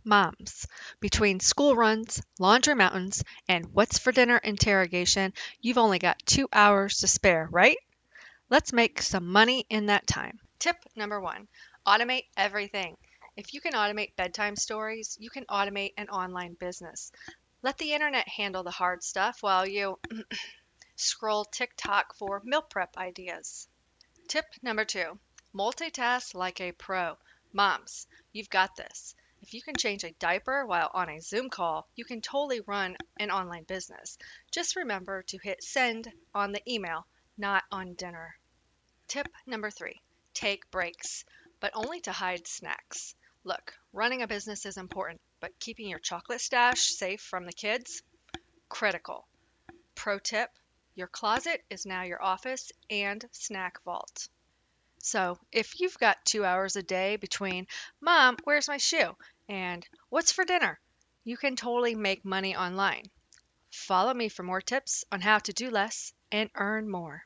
Moms, between school runs, laundry mountains, and what's for dinner interrogation, you've only got 2 hours to spare, right? Let's make some money in that time. Tip number one, automate everything. If you can automate bedtime stories, you can automate an online business. Let the internet handle the hard stuff while you scroll TikTok for meal prep ideas. Tip number two, multitask like a pro. Moms, you've got this. If you can change a diaper while on a Zoom call, you can totally run an online business. Just remember to hit send on the email, not on dinner. Tip number three, take breaks, but only to hide snacks. Look, running a business is important, but keeping your chocolate stash safe from the kids, critical. Pro tip, your closet is now your office and snack vault. So, if you've got 2 hours a day between, Mom, where's my shoe? And what's for dinner? You can totally make money online. Follow me for more tips on how to do less and earn more.